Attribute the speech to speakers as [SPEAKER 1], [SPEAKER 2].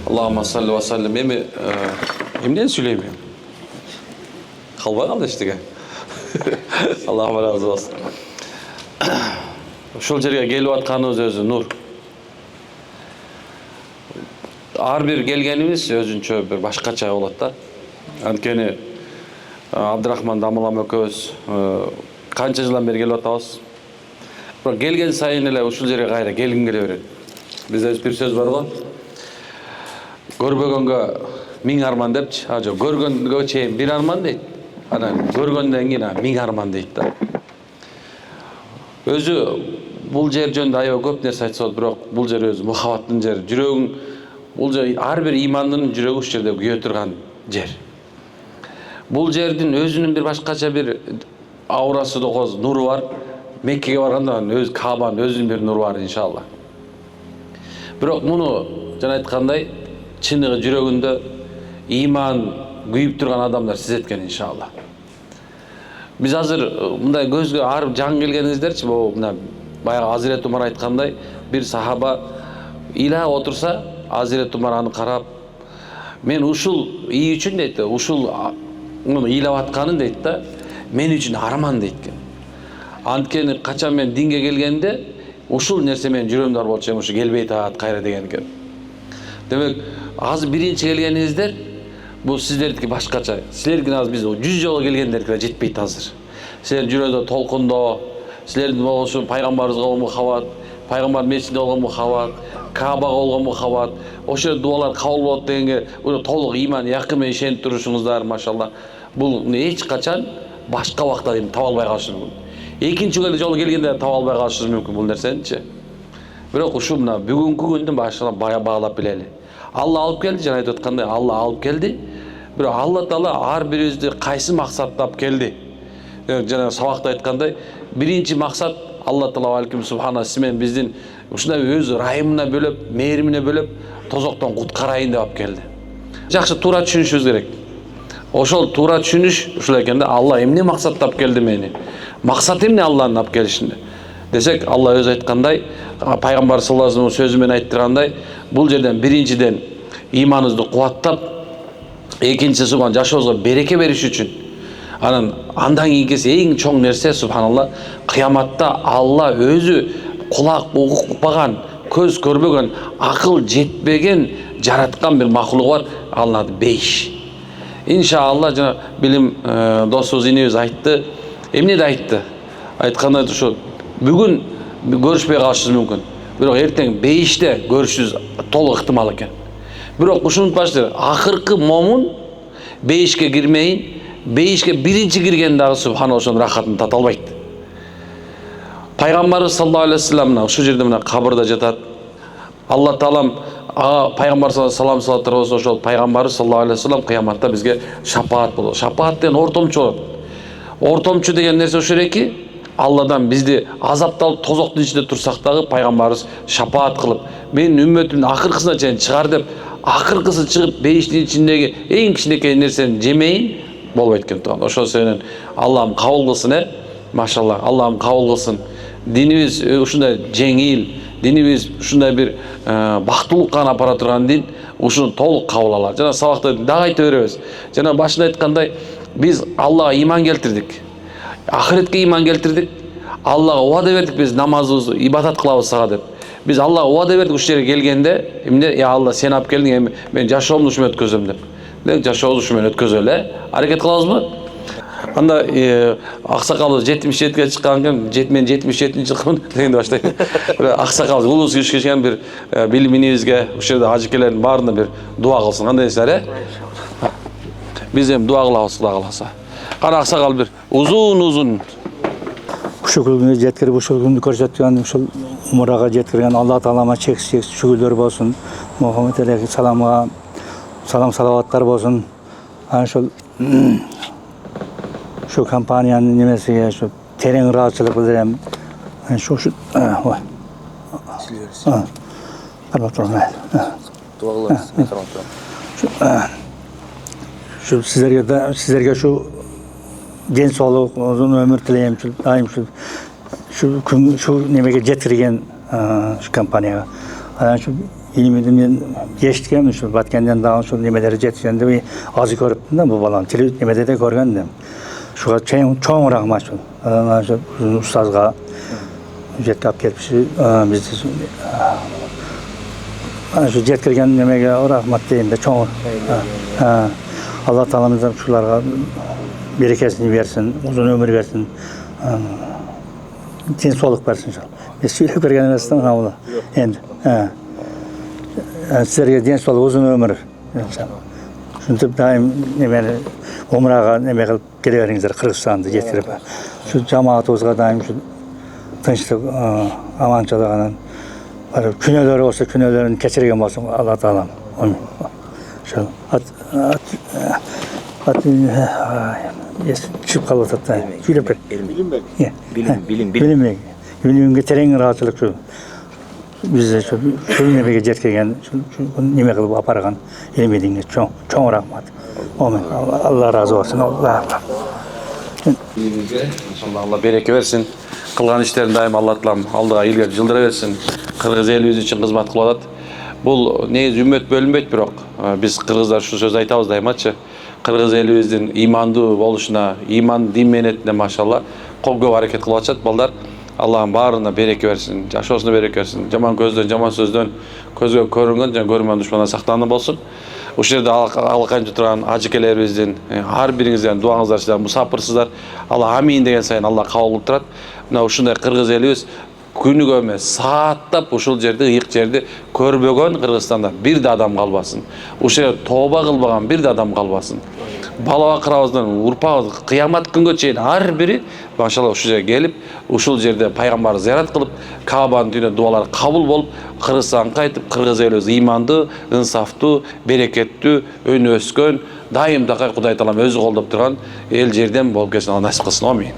[SPEAKER 1] Allahümme salli ve sellem. Emden söyleyeyim. Kalba kaldı işte. Allah'ıma razı olsun. Uşul жерге келип атканыбыз өзү нур. Ар бир келгенибиз өзүнчө бир башкача болот да. Анткени Абдырахман Дамылам экөөбүз канча жылдан бери келип атабыз. Бирок келген сайын эле ушул жерге кайра келгим келе берет. Бизде бир сөз бар го. Көрбөгөнгө миң арман депчи. Жок, көргөнгө чейин бир арман дейт. Анан көргөндөн кийин миң арман дейт да. Өзү бул жер жөнүндө аябай көп нерсе айтса болот, бирок бул жер өзү мухаббаттын жери. Жүрөгүң бул жер ар бир имандын жүрөгү ушул жерде күйө турган жер. Бул жердин өзүнүн бир башкача бир аурасы докоз нуру бар. Меккеге барганда өз Кабанын өзүнүн бир нуру бар иншалла. Бирок муну жана айткандай чыныгы жүрөгүндө иман күйүп турган адамдар сезеткен иншалла. Biz hazır мындай көзгө арып жан келгениңиздерчи, бул мына баягы Азирет Умар айткандай, бир сахаба ыйлап отурса, Азирет Умар аны карап, мен ушул ий үчүн дейт, ушул муну ыйлап атканын дейт да, мен үчүн арман дейт экен. Анткени качан мен динге келгенде, ушул нерсе менин жүрөгүмдө бар болчу, ушу келбей таат кайра деген экен. Демек, азыр биринчи келгениңиздер bu sizlerdeki başkaça. Sizlerkin az biz 100 yola gelgenlerine жетпейт азыр. Sizler жүрөгүндө толкундоо, sizlerin болушу пайгамбарыбызга болгон мухаббат, пайгамбар мечитинде болгон мухаббат, Каабага болгон мухаббат, ошо дуалар кабыл болот дегенге толук иман, якын менен ишенип турушуңуздар, машалла. Бул эч качан башка убакта таба албай калышыңыз мүмкүн. Экинчи жолу келгенде таба албай калышыңыз мүмкүн бул нерсеничи. Бирок ушул мына бүгүнкү күндүн башына багалап билели. Алла алып келди, жана айтып аткандай, Алла алып келди. Бирок Алла Таала ар бирибизди кайсы максаттап келди? Жана сабакта айткандай, биринчи максат Алла Таала алейкум субхана симен биздин ушундай өз райымына бөлөп, мээримине бөлөп, тозоктон куткарайын деп алып келди. Жакшы туура түшүнүшүбүз керек. Ошол туура түшүнүш ушул экен да, Алла эмне максаттап келди мени? Максат эмне Алланын алып келишинде? Десек, Алла өзү айткандай, пайгамбар саллаллаху алейхи вассалам сөзү менен айттыргандай, бул жерден биринчиден иманыңызды кубаттап, экинчиси суган жашообузга береке бериш үчүн, андан кийинкиси эң чоң нерсе субханалла, кыяматта Алла өзү кулак укпаган, көз көрбөгөн, акыл жетпеген жараткан бир макулук бар, алынат бейиш. Иншалла жана билим досубуз инебиз айтты. Эмне да айтты? Айткандай ушу бүгүн көрүшпөй калышыбыз мүмкүн. Бирок эртең бейиште көрүшүбүз толук ыктымал экен. Бирок ушуну унутпаңыздар, акыркы момун бейишке кирмейин, бейишке биринчи кирген дагы субханалла ошонун рахатын тата албайт. Пайгамбарыбыз саллаллаху алейхи вассалам ушул жерде мына кабырда жатат. Алла Таалам пайгамбар саллаллаху алейхи вассалам ошол пайгамбарыбыз саллаллаху алейхи вассалам кыяматта бизге шапаат болот. Шапаат деген ортомчу болот. Ортомчу деген нерсе ошол эки, Алладан бизди азапталып тозоктун ичинде турсак дагы пайгамбарыбыз шапаат кылып, менин үммөтүмдү акыркысына чейин чыгар деп, акыркысы чыгып бейиштин ичиндеги эң кичинекей нерсени жемейин болбойт экен тууган. Ошол себептен Аллахым кабыл кылсын, машалла, Аллахым кабыл кылсын. Динибиз ушундай жеңил, динибиз ушундай бир бактылыкка апара турган дин, ушуну толук кабыл алат. Жана сабакта дагы айта беребиз. Жана башында айткандай, биз Аллага иман келтирдик. Ахиретке иман келтирдик. Аллага убада бердик, биз намазыбызды ибадат кылабыз сага деп. Биз Аллага убада бердик ушул жерге келгенде, эмне, я Алла сен алып келдиң, мен жашоомду ушу менен өткөзөм деп. Демек жашообузду ушу менен өткөзөлү, аракет кылабызбы? Анда аксакалыбыз 77-ге чыккан экен, мен 77-нчи жылкымын дегенде баштайт. Аксакалыбыз улуус күчкө чыккан бир билим инибизге ушул жерде ажыкелердин баарына бир дуа кылсын. Кандай дейсиңер, Биз эми дуа кылабыз, Кудай кааласа. Кара аксакал бир узун
[SPEAKER 2] ушул күнгө жеткирип, ушул күндү көрсөткөн, ушул умурага жеткирген Алла Таалама чексиз шүгүрлөр болсун. Мухаммед алейхи саламга салаваттар болсун. Ошол компаниянын немесиге ушу терең ыраазычылык билдирем. Ушу ой. Sizlerge şu ден соолук, узун өмүр тилейм, дайым şu nemege жетирген şu компанияга. Şu ilmini men eşitkendim şu Batken'den daha şu nemeleri jetkende bir azı görüptüm da bu balan nemede de görgendim. Şuga çoğun rahmat şu. Şu ustazga jetkap kelipsi biz şu jetkirgen nemege rahmat deyin de çoğun. Allah Taala'mızdan şularga berekesini versin, uzun ömür versin. Tinçoluk versin inşallah. Biz söylep bergen emasdan Allah. Endi. Sizlerge tinçoluk, uzun ömür inşallah. Şuntip daim nemeni umraga neme kılıp geleberingizler Kırgızstan'da getirip. Şu cemaatımızga daim şu tinçlik, amançılıqla küneleri olsa künelerini keçirgen bolsun Allah Taala'm. Amin. İnşallah. Çıkıp kalıp da. Bilimge tereң rahatçılık şu. Bizde şu nemege jetkirgen, şu neme kılıp apargan ilmediğinge çoğun rahmat. Amin. Allah razı olsun. Allah.
[SPEAKER 1] İnşallah Allah bereke versin. Kılgan işlerin daim Allah Taalam aldığa ilgili жылdıra versin. Kırgız elimiz için hizmet kılıp atat. Bul neyiz ümmet bölünbeyt birok. Biz Kırgızlar şu söz aytabız daymaçı. Kırgız elimizin imandı boluşuna, iman din menetine maşallah kol hareket kılıp atacak balдар. Allah'ın barına bereke versin, yaşosuna bereke versin. Jaman gözden, jaman sözden közgө көрүнгөн жана көрүнмөн душмандан сактанып болсун. Ошол жерде алканчы турган ажыкелерибиздин ар бириңизден дуаңыздар силер мусапырсыздар. Алла амин деген сайын Алла кабыл кылып турат. Мына ушундай кыргыз элибиз күнүгө эмес сааттап ушул жерди ыйык жерди көрбөгөн Кыргызстанда бир да адам калбасын. Ушул жерде тооба кылбаган бир да адам калбасын. Бала бакырабыздан урпабыз кыямат күнгө чейин ар бири машалла ушул жерге келип, ушул жерде пайгамбар зиярат кылып, Каабанын түбүнө дуалары кабыл болуп, Кыргызстанга кайтып, кыргыз элибиз имандуу, инсафтуу, берекеттүү, өнү өскөн, дайым такай Кудай Таалам өзү колдоп турган эл жерден болуп кетсин, Алла насип кылсын. Амин.